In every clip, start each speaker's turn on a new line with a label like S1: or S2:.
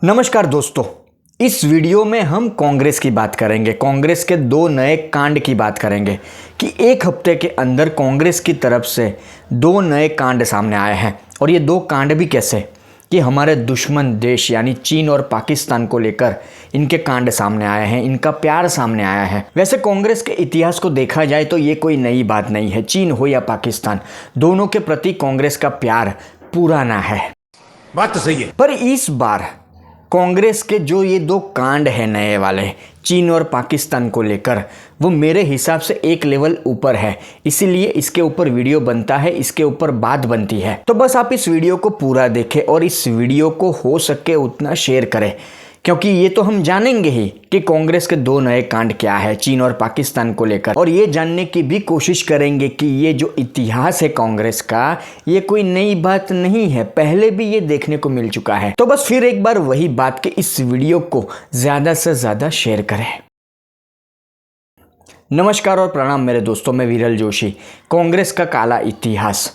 S1: नमस्कार दोस्तों, इस वीडियो में हम कांग्रेस की बात करेंगे। कांग्रेस के दो नए कांड की बात करेंगे कि एक हफ्ते के अंदर कांग्रेस की तरफ से दो नए कांड सामने आए हैं। और ये दो कांड भी कैसे कि हमारे दुश्मन देश यानी चीन और पाकिस्तान को लेकर इनके कांड सामने आए हैं, इनका प्यार सामने आया है। वैसे कांग्रेस के इतिहास को देखा जाए तो ये कोई नई बात नहीं है। चीन हो या पाकिस्तान, दोनों के प्रति कांग्रेस का प्यार पुराना है।
S2: बात तो सही है,
S1: पर इस बार कांग्रेस के जो ये दो कांड है नए वाले चीन और पाकिस्तान को लेकर, वो मेरे हिसाब से एक लेवल ऊपर है। इसीलिए इसके ऊपर वीडियो बनता है, इसके ऊपर बात बनती है। तो बस आप इस वीडियो को पूरा देखें और इस वीडियो को हो सके उतना शेयर करें, क्योंकि ये तो हम जानेंगे ही कि कांग्रेस के दो नए कांड क्या है चीन और पाकिस्तान को लेकर। और ये जानने की भी कोशिश करेंगे कि ये जो इतिहास है कांग्रेस का, ये कोई नई बात नहीं है, पहले भी ये देखने को मिल चुका है। तो बस फिर एक बार वही बात कि इस वीडियो को ज्यादा से ज्यादा शेयर करें। नमस्कार और प्रणाम मेरे दोस्तों, मैं विरल जोशी। कांग्रेस का काला इतिहास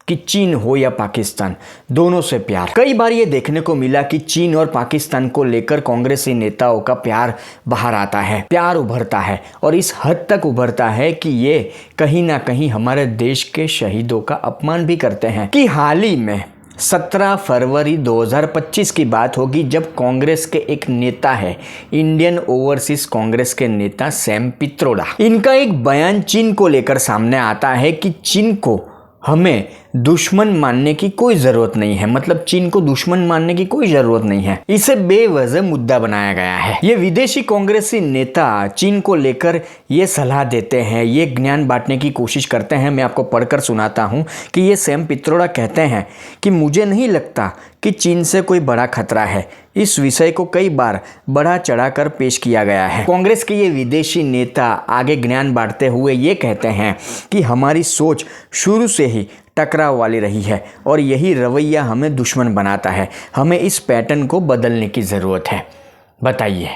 S1: कि चीन हो या पाकिस्तान, दोनों से प्यार। कई बार ये देखने को मिला कि चीन और पाकिस्तान को लेकर कांग्रेसी नेताओं का प्यार बाहर आता है, प्यार उभरता है और इस हद तक उभरता है कि ये कहीं ना कहीं हमारे देश के शहीदों का अपमान भी करते हैं। कि हाल ही में 17 फरवरी 2025 की बात होगी जब कांग्रेस के एक नेता है, इंडियन ओवरसीज कांग्रेस के नेता सैम पित्रोदा, इनका एक बयान चीन को लेकर सामने आता है कि चीन को हमें दुश्मन मानने की कोई जरूरत नहीं है। मतलब चीन को दुश्मन मानने की कोई जरूरत नहीं है। इसे बेवजह मुद्दा बनाया गया है। ये विदेशी कांग्रेसी नेता चीन को लेकर ये सलाह देते हैं, ये ज्ञान बांटने की कोशिश करते हैं। मैं आपको पढ़कर सुनाता हूं कि ये सैम पित्रोदा कहते हैं कि मुझे नहीं लगता कि चीन से कोई बड़ा खतरा है। इस विषय को कई बार बढ़ा चढ़ाकर पेश किया गया है। कांग्रेस के ये विदेशी नेता आगे ज्ञान बांटते हुए ये कहते हैं कि हमारी सोच शुरू से ही टकराव वाली रही है और यही रवैया हमें दुश्मन बनाता है। हमें इस पैटर्न को बदलने की ज़रूरत है। बताइए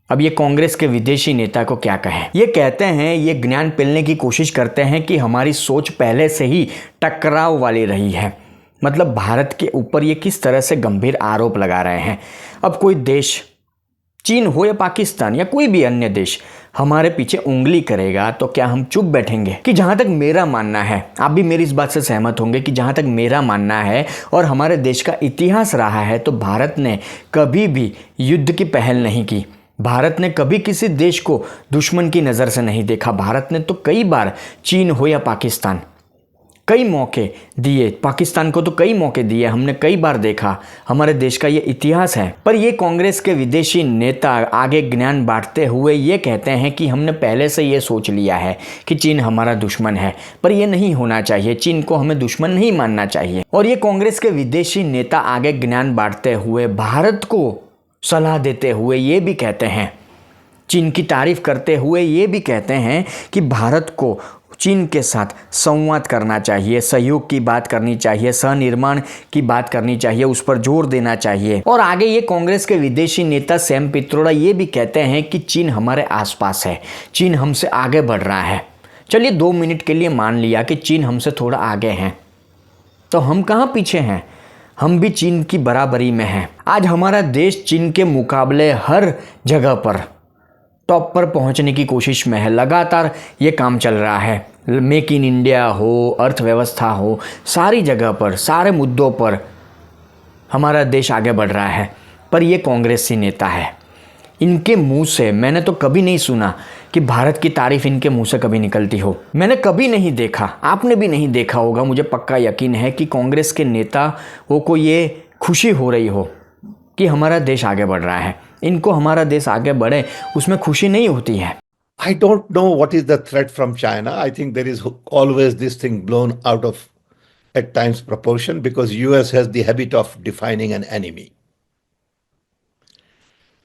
S1: अब ये कांग्रेस के विदेशी नेता को क्या कहें। ये कहते हैं, ये ज्ञान पिलने की कोशिश करते हैं कि हमारी सोच पहले से ही टकराव वाली रही है। मतलब भारत के ऊपर ये किस तरह से गंभीर आरोप लगा रहे हैं। अब कोई देश, चीन हो या पाकिस्तान या कोई भी अन्य देश, हमारे पीछे उंगली करेगा तो क्या हम चुप बैठेंगे? कि जहां तक मेरा मानना है, आप भी मेरी इस बात से सहमत होंगे कि जहां तक मेरा मानना है और हमारे देश का इतिहास रहा है, तो भारत ने कभी भी युद्ध की पहल नहीं की। भारत ने कभी किसी देश को दुश्मन की नज़र से नहीं देखा। भारत ने तो कई बार चीन हो या पाकिस्तान, कई मौके दिए, पाकिस्तान को तो कई मौके दिए, हमने कई बार देखा, हमारे देश का ये इतिहास है। पर ये कांग्रेस के विदेशी नेता आगे ज्ञान बांटते हुए ये कहते हैं कि हमने पहले से ये सोच लिया है कि चीन हमारा दुश्मन है। पर ये नहीं होना चाहिए, चीन को हमें दुश्मन नहीं मानना चाहिए। और ये कांग्रेस के विदेशी नेता आगे ज्ञान बांटते हुए भारत को सलाह देते हुए ये भी कहते हैं, चीन की तारीफ करते हुए ये भी कहते हैं कि भारत को चीन के साथ संवाद करना चाहिए, सहयोग की बात करनी चाहिए, सहनिर्माण की बात करनी चाहिए, उस पर जोर देना चाहिए। और आगे ये कांग्रेस के विदेशी नेता सैम पित्रोदा ये भी कहते हैं कि चीन हमारे आसपास है, चीन हमसे आगे बढ़ रहा है। चलिए 2 मिनट के लिए मान लिया कि चीन हमसे थोड़ा आगे हैं, तो हम कहाँ पीछे हैं? हम भी चीन की बराबरी में हैं। आज हमारा देश चीन के मुकाबले हर जगह पर टॉप पर पहुंचने की कोशिश में है। लगातार ये काम चल रहा है। मेक इन इंडिया हो, अर्थव्यवस्था हो, सारी जगह पर, सारे मुद्दों पर हमारा देश आगे बढ़ रहा है। पर ये कांग्रेसी नेता है, इनके मुंह से मैंने तो कभी नहीं सुना कि भारत की तारीफ इनके मुंह से कभी निकलती हो। मैंने कभी नहीं देखा, आपने भी नहीं देखा होगा, मुझे पक्का यकीन है कि कांग्रेस के नेताओं को ये खुशी हो रही हो कि हमारा देश आगे बढ़ रहा है। इनको हमारा देश आगे बढ़े उसमें खुशी नहीं होती है।
S2: I don't know what is the threat from China. I think there is always this thing blown out of at times proportion because US has the habit of defining an enemy.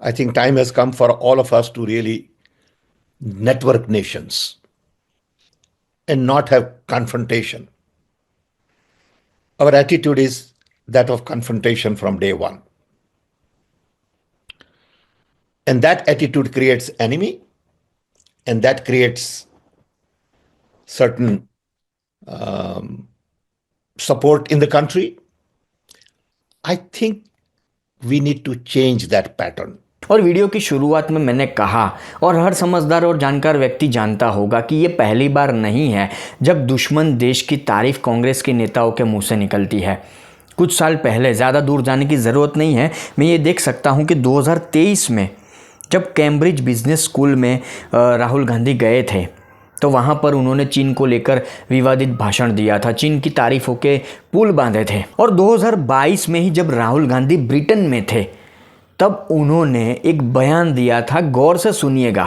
S2: I think time has come for all of us to really network nations and not have confrontation. Our attitude is that of confrontation from day one. And that attitude creates enemy, and that creates certain support in the country. I think we need to change that pattern.
S1: और video की शुरुआत में मैंने कहा, और हर समझदार और जानकार व्यक्ति जानता होगा कि ये पहली बार नहीं है जब दुश्मन देश की तारीफ कांग्रेस के नेताओं के मुंह से निकलती है। कुछ साल पहले, ज़्यादा दूर जाने की ज़रूरत नहीं है, मैं ये देख सकता हूँ कि 2023 में जब कैम्ब्रिज बिजनेस स्कूल में राहुल गांधी गए थे तो वहाँ पर उन्होंने चीन को लेकर विवादित भाषण दिया था, चीन की तारीफों के पुल बांधे थे। और 2022 में ही जब राहुल गांधी ब्रिटेन में थे तब उन्होंने एक बयान दिया था, गौर से सुनिएगा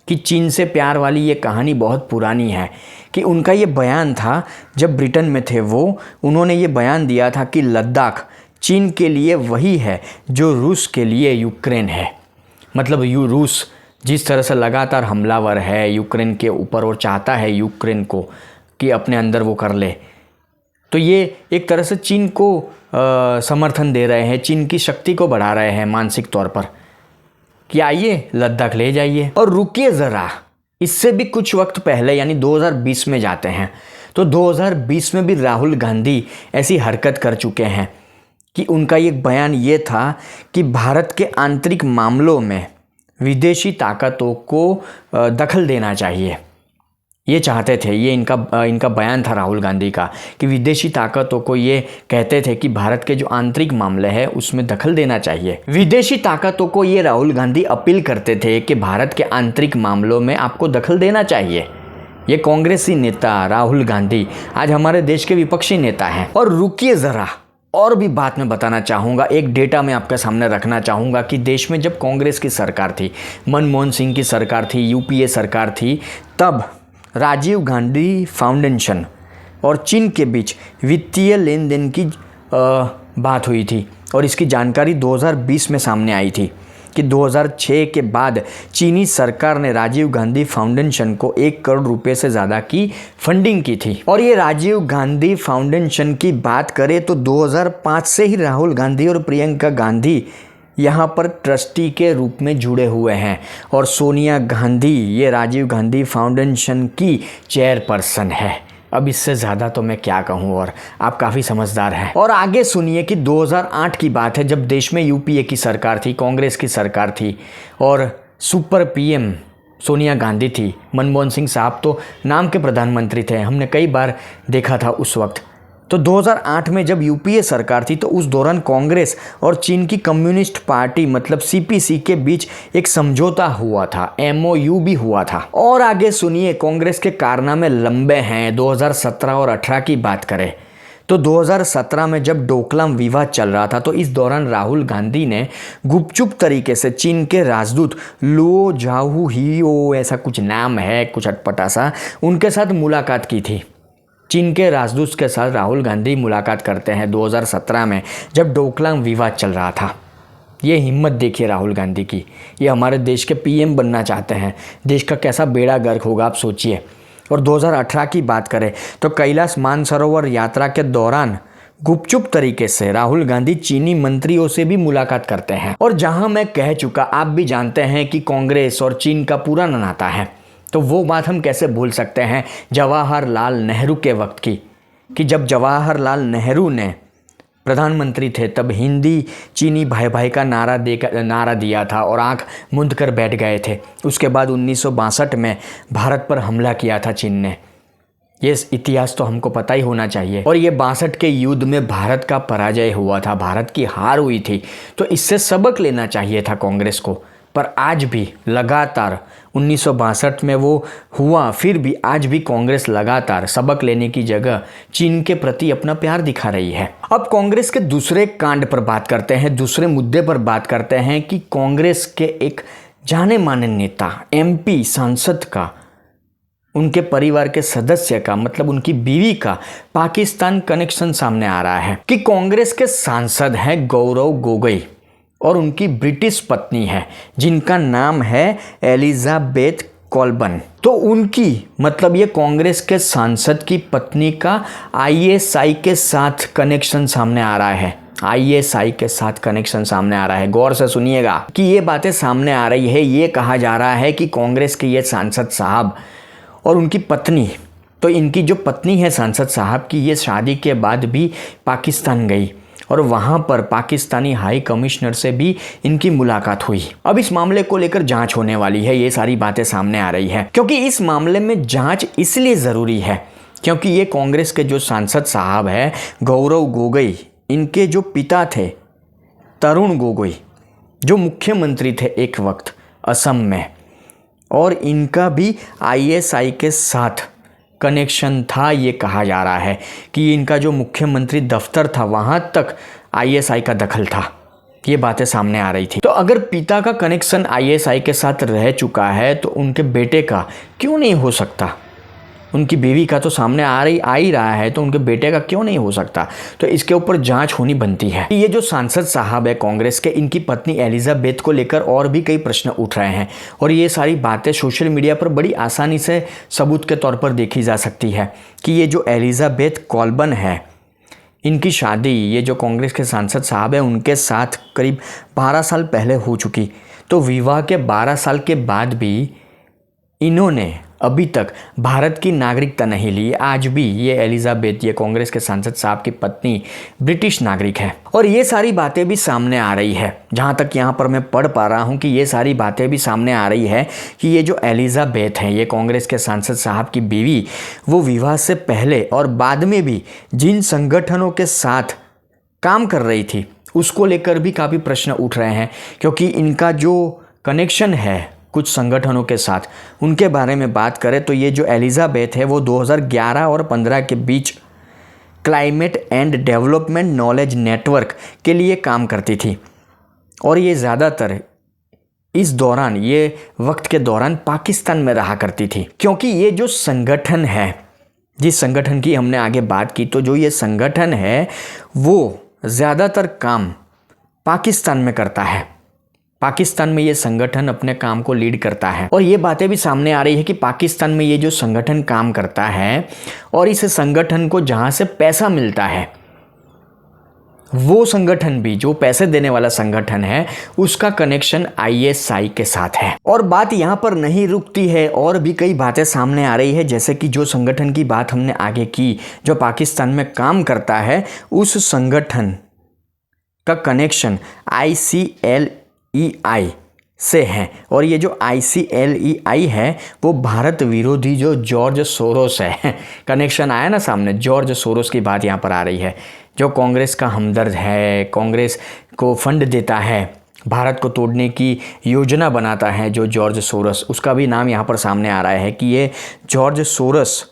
S1: कि चीन से प्यार वाली ये कहानी बहुत पुरानी है, कि उनका ये बयान था जब ब्रिटेन में थे उन्होंने ये बयान दिया था कि लद्दाख चीन के लिए वही है जो रूस के लिए यूक्रेन है। मतलब रूस जिस तरह से लगातार हमलावर है यूक्रेन के ऊपर और चाहता है यूक्रेन को कि अपने अंदर वो कर ले, तो ये एक तरह से चीन को समर्थन दे रहे हैं, चीन की शक्ति को बढ़ा रहे हैं मानसिक तौर पर कि आइए लद्दाख ले जाइए। और रुकिए ज़रा, इससे भी कुछ वक्त पहले यानी 2020 में जाते हैं तो 2020 में भी राहुल गांधी ऐसी हरकत कर चुके हैं कि उनका एक बयान ये था कि भारत के आंतरिक मामलों में विदेशी ताकतों को दखल देना चाहिए। ये चाहते थे, ये इनका बयान था राहुल गांधी का कि विदेशी ताकतों को ये कहते थे कि भारत के जो आंतरिक मामले हैं उसमें दखल देना चाहिए। विदेशी ताकतों को ये राहुल गांधी अपील करते थे कि भारत के आंतरिक मामलों में आपको दखल देना चाहिए। ये कांग्रेसी नेता राहुल गांधी आज हमारे देश के विपक्षी नेता हैं। और रुकिए ज़रा, और भी बात मैं बताना चाहूँगा, एक डेटा मैं आपके सामने रखना चाहूँगा कि देश में जब कांग्रेस की सरकार थी, मनमोहन सिंह की सरकार थी, यूपीए सरकार थी, तब राजीव गांधी फाउंडेशन और चीन के बीच वित्तीय लेन देन की बात हुई थी। और इसकी जानकारी 2020 में सामने आई थी कि 2006 के बाद चीनी सरकार ने राजीव गांधी फाउंडेशन को 1 करोड़ रुपए से ज़्यादा की फंडिंग की थी। और ये राजीव गांधी फाउंडेशन की बात करें तो 2005 से ही राहुल गांधी और प्रियंका गांधी यहाँ पर ट्रस्टी के रूप में जुड़े हुए हैं। और सोनिया गांधी ये राजीव गांधी फाउंडेशन की चेयरपर्सन है। अब इससे ज़्यादा तो मैं क्या कहूँ, और आप काफ़ी समझदार हैं। और आगे सुनिए कि 2008 की बात है जब देश में यूपीए की सरकार थी, कांग्रेस की सरकार थी और सुपर पीएम सोनिया गांधी थी। मनमोहन सिंह साहब तो नाम के प्रधानमंत्री थे, हमने कई बार देखा था उस वक्त। तो 2008 में जब यूपीए सरकार थी तो उस दौरान कांग्रेस और चीन की कम्युनिस्ट पार्टी मतलब सीपीसी के बीच एक समझौता हुआ था, एमओयू भी हुआ था। और आगे सुनिए, कांग्रेस के कारनामे लंबे हैं। 2017 और 18 की बात करें तो 2017 में जब डोकलाम विवाद चल रहा था तो इस दौरान राहुल गांधी ने गुपचुप तरीके से चीन के राजदूत लो जाहू हियो, ऐसा कुछ नाम है, कुछ अटपटा सा, उनके साथ मुलाकात की थी। चीन के राजदूत के साथ राहुल गांधी मुलाकात करते हैं 2017 में जब डोकलाम विवाद चल रहा था। ये हिम्मत देखिए राहुल गांधी की, ये हमारे देश के पीएम बनना चाहते हैं। देश का कैसा बेड़ा गर्क होगा आप सोचिए। और 2018 की बात करें तो कैलाश मानसरोवर यात्रा के दौरान गुपचुप तरीके से राहुल गांधी चीनी मंत्रियों से भी मुलाकात करते हैं। और जहां मैं कह चुका, आप भी जानते हैं कि कांग्रेस और चीन का पुराना नाता है, तो वो बात हम कैसे भूल सकते हैं जवाहरलाल नेहरू के वक्त की, कि जब जवाहरलाल नेहरू ने प्रधानमंत्री थे तब हिंदी चीनी भाई भाई का नारा दिया था और आंख मूंद कर बैठ गए थे। उसके बाद 1962 में भारत पर हमला किया था चीन ने। ये इतिहास तो हमको पता ही होना चाहिए। और ये 62 के युद्ध में भारत का पराजय हुआ था, भारत की हार हुई थी। तो इससे सबक लेना चाहिए था कांग्रेस को। पर आज भी लगातार 1962 में वो हुआ, फिर भी आज भी कांग्रेस लगातार सबक लेने की जगह चीन के प्रति अपना प्यार दिखा रही है। अब कांग्रेस के दूसरे कांड पर बात करते हैं, दूसरे मुद्दे पर बात करते हैं कि कांग्रेस के एक जाने माने नेता, एमपी सांसद का, उनके परिवार के सदस्य का, मतलब उनकी बीवी का पाकिस्तान कनेक्शन सामने आ रहा है। कि कांग्रेस के सांसद हैं गौरव गोगोई और उनकी ब्रिटिश पत्नी है जिनका नाम है एलिजाबेथ कोलबर्न। तो उनकी मतलब ये कांग्रेस के सांसद की पत्नी का आईएसआई के साथ कनेक्शन सामने आ रहा है। आईएसआई के साथ कनेक्शन सामने आ रहा है। गौर से सुनिएगा कि ये बातें सामने आ रही है। ये कहा जा रहा है कि कांग्रेस के ये सांसद साहब और उनकी पत्नी, तो इनकी जो पत्नी है सांसद साहब की, ये शादी के बाद भी पाकिस्तान गई और वहां पर पाकिस्तानी हाई कमिश्नर से भी इनकी मुलाकात हुई। अब इस मामले को लेकर जांच होने वाली है, ये सारी बातें सामने आ रही है, क्योंकि इस मामले में जांच इसलिए ज़रूरी है क्योंकि ये कांग्रेस के जो सांसद साहब हैं गौरव गोगोई, इनके जो पिता थे तरुण गोगोई, जो मुख्यमंत्री थे एक वक्त असम में, और इनका भी आईएसआई के साथ कनेक्शन था। ये कहा जा रहा है कि इनका जो मुख्यमंत्री दफ्तर था वहाँ तक आईएसआई का दखल था। ये बातें सामने आ रही थी। तो अगर पिता का कनेक्शन आईएसआई के साथ रह चुका है तो उनके बेटे का क्यों नहीं हो सकता? उनकी बीवी का तो सामने आ ही रहा है, तो उनके बेटे का क्यों नहीं हो सकता? तो इसके ऊपर जांच होनी बनती है। ये जो सांसद साहब है कांग्रेस के, इनकी पत्नी एलिजाबेथ को लेकर और भी कई प्रश्न उठ रहे हैं और ये सारी बातें सोशल मीडिया पर बड़ी आसानी से सबूत के तौर पर देखी जा सकती है कि ये जो एलिजाबेथ कॉल्बन है, इनकी शादी ये जो कांग्रेस के सांसद साहब हैं उनके साथ करीब 12 साल पहले हो चुकी। तो विवाह के 12 साल के बाद भी इन्होंने अभी तक भारत की नागरिकता नहीं ली। आज भी ये एलिजाबेथ, ये कांग्रेस के सांसद साहब की पत्नी, ब्रिटिश नागरिक है। और ये सारी बातें भी सामने आ रही है, जहाँ तक यहाँ पर मैं पढ़ पा रहा हूँ कि ये सारी बातें भी सामने आ रही है कि ये जो एलिजाबेथ हैं, ये कांग्रेस के सांसद साहब की बीवी, वो विवाह से पहले और बाद में भी जिन संगठनों के साथ काम कर रही थी उसको लेकर भी काफ़ी प्रश्न उठ रहे हैं, क्योंकि इनका जो कनेक्शन है कुछ संगठनों के साथ, उनके बारे में बात करें तो ये जो एलिजाबेथ है वो 2011 और 15 के बीच climate and development knowledge network के लिए काम करती थी और ये ज़्यादातर इस दौरान, ये वक्त के दौरान पाकिस्तान में रहा करती थी। क्योंकि ये जो संगठन है, जिस संगठन की हमने आगे बात की, तो जो ये संगठन है वो ज़्यादातर काम पाकिस्तान में करता है। पाकिस्तान में ये संगठन अपने काम को लीड करता है और ये बातें भी सामने आ रही है कि पाकिस्तान में ये जो संगठन काम करता है और इस संगठन को जहाँ से पैसा मिलता है, वो संगठन भी, जो पैसे देने वाला संगठन है, उसका कनेक्शन आईएसआई के साथ है। और बात यहाँ पर नहीं रुकती है, और भी कई बातें सामने आ रही है, जैसे कि जो संगठन की बात हमने आगे की, जो पाकिस्तान में काम करता है, उस संगठन का कनेक्शन ICLEI से है। और ये जो ICLEI है वो भारत विरोधी जो जॉर्ज सोरोस है, कनेक्शन आया ना सामने, जॉर्ज सोरोस की बात यहाँ पर आ रही है, जो कांग्रेस का हमदर्द है, कांग्रेस को फंड देता है, भारत को तोड़ने की योजना बनाता है जो जॉर्ज सोरोस, उसका भी नाम यहाँ पर सामने आ रहा है कि ये जॉर्ज सोरोस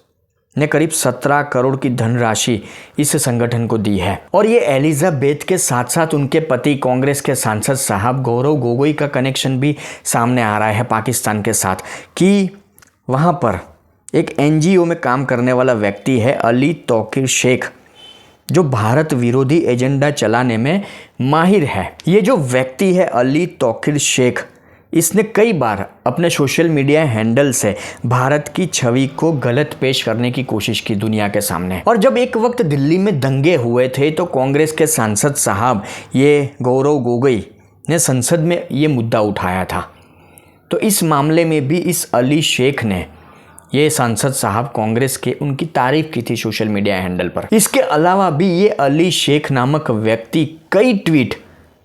S1: ने करीब 17 करोड़ की धनराशि इस संगठन को दी है। और ये एलिजाबेथ के साथ साथ उनके पति कांग्रेस के सांसद साहब गौरव गोगोई का कनेक्शन भी सामने आ रहा है पाकिस्तान के साथ, कि वहाँ पर एक NGO में काम करने वाला व्यक्ति है अली तौकीर शेख, जो भारत विरोधी एजेंडा चलाने में माहिर है। ये जो व्यक्ति है अली तौकीर शेख, इसने कई बार अपने सोशल मीडिया हैंडल से भारत की छवि को गलत पेश करने की कोशिश की दुनिया के सामने। और जब एक वक्त दिल्ली में दंगे हुए थे तो कांग्रेस के सांसद साहब ये गौरव गोगोई ने संसद में ये मुद्दा उठाया था। तो इस मामले में भी इस अली शेख ने, ये सांसद साहब कांग्रेस के, उनकी तारीफ की थी सोशल मीडिया हैंडल पर। इसके अलावा भी ये अली शेख नामक व्यक्ति कई ट्वीट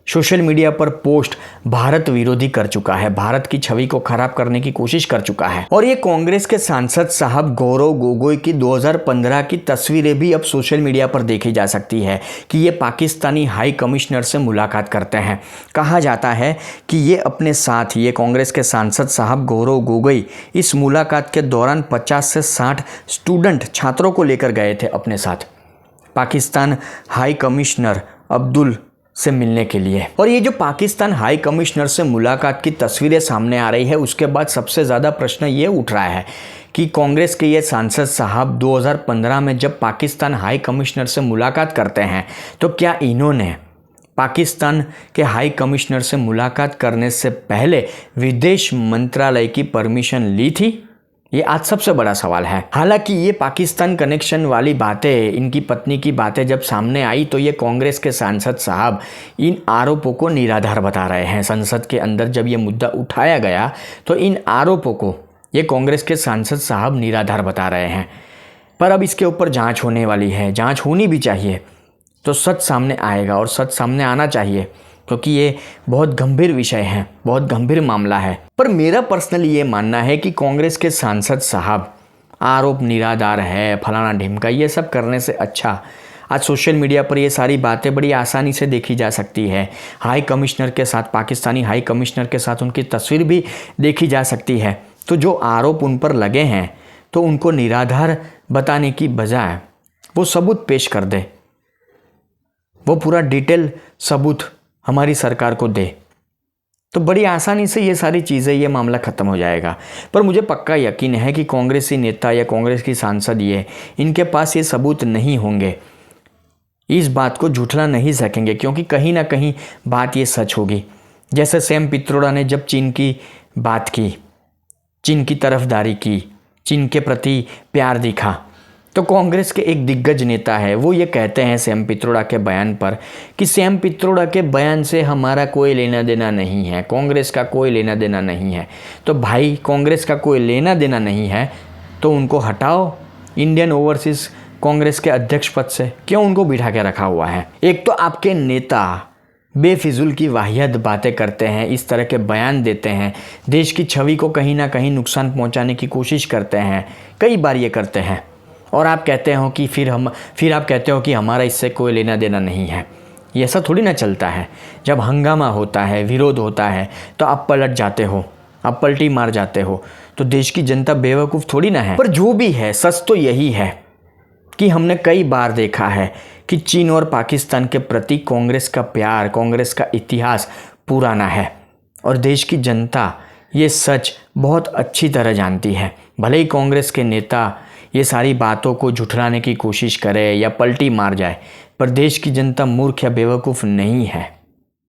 S1: सोशल मीडिया पर पोस्ट भारत विरोधी कर चुका है, भारत की छवि को खराब करने की कोशिश कर चुका है। और ये कांग्रेस के सांसद साहब गौरव गोगोई की 2015 की तस्वीरें भी अब सोशल मीडिया पर देखी जा सकती है कि ये पाकिस्तानी हाई कमिश्नर से मुलाकात करते हैं। कहा जाता है कि ये अपने साथ, ये कांग्रेस के सांसद साहब गौरव गोगोई इस मुलाकात के दौरान 50 से 60 स्टूडेंट, छात्रों को लेकर गए थे अपने साथ पाकिस्तान हाई कमिश्नर अब्दुल से मिलने के लिए। और ये जो पाकिस्तान हाई कमिश्नर से मुलाकात की तस्वीरें सामने आ रही है, उसके बाद सबसे ज़्यादा प्रश्न ये उठ रहा है कि कांग्रेस के ये सांसद साहब 2015 में जब पाकिस्तान हाई कमिश्नर से मुलाकात करते हैं तो क्या इन्होंने पाकिस्तान के हाई कमिश्नर से मुलाकात करने से पहले विदेश मंत्रालय की परमिशन ली थी? ये आज सबसे बड़ा सवाल है। हालांकि ये पाकिस्तान कनेक्शन वाली बातें, इनकी पत्नी की बातें जब सामने आई तो ये कांग्रेस के सांसद साहब इन आरोपों को निराधार बता रहे हैं। संसद के अंदर जब ये मुद्दा उठाया गया तो इन आरोपों को ये कांग्रेस के सांसद साहब निराधार बता रहे हैं। पर अब इसके ऊपर जांच होने वाली है, जांच होनी भी चाहिए, तो सच सामने आएगा और सच सामने आना चाहिए, क्योंकि ये बहुत गंभीर विषय है, बहुत गंभीर मामला है। पर मेरा पर्सनली ये मानना है कि कांग्रेस के सांसद साहब आरोप निराधार है, फलाना ढिमका, ये सब करने से अच्छा आज सोशल मीडिया पर ये सारी बातें बड़ी आसानी से देखी जा सकती है। हाई कमिश्नर के साथ, पाकिस्तानी हाई कमिश्नर के साथ उनकी तस्वीर भी देखी जा सकती है। तो जो आरोप उन पर लगे हैं तो उनको निराधार बताने की बजाय वो सबूत पेश कर दे, वो पूरा डिटेल सबूत हमारी सरकार को दे, तो बड़ी आसानी से ये सारी चीज़ें, ये मामला ख़त्म हो जाएगा। पर मुझे पक्का यकीन है कि कांग्रेसी नेता या कांग्रेस की सांसद इनके पास ये सबूत नहीं होंगे, इस बात को झूठला नहीं सकेंगे, क्योंकि कहीं ना कहीं बात ये सच होगी। जैसे सैम पित्रोड़ा ने जब चीन की बात की, चीन की तरफदारी की, चीन के प्रति प्यार दिखा, तो कांग्रेस के एक दिग्गज नेता है, वो ये कहते हैं सैम पित्रोड़ा के बयान पर कि सैम पित्रोड़ा के बयान से हमारा कोई लेना देना नहीं है, कांग्रेस का कोई लेना देना नहीं है। तो भाई, कांग्रेस का कोई लेना देना नहीं है तो उनको हटाओ इंडियन ओवरसीज़ कांग्रेस के अध्यक्ष पद से, क्यों उनको बिठा के रखा हुआ है? एक तो आपके नेता बेफिजुल की वाहियात बातें करते हैं, इस तरह के बयान देते हैं, देश की छवि को कहीं ना कहीं नुकसान पहुंचाने की कोशिश करते हैं, कई बार ये करते हैं, और आप कहते हो कि फिर आप कहते हो कि हमारा इससे कोई लेना देना नहीं है। ये ऐसा थोड़ी ना चलता है। जब हंगामा होता है, विरोध होता है, तो आप पलट जाते हो, आप पलटी मार जाते हो, तो देश की जनता बेवकूफ़ थोड़ी ना है। पर जो भी है, सच तो यही है कि हमने कई बार देखा है कि चीन और पाकिस्तान के प्रति कांग्रेस का प्यार, कांग्रेस का इतिहास पुराना है, और देश की जनता ये सच बहुत अच्छी तरह जानती है। भले ही कांग्रेस के नेता ये सारी बातों को झुठलाने की कोशिश करे या पलटी मार जाए, पर देश की जनता मूर्ख या बेवकूफ़ नहीं है।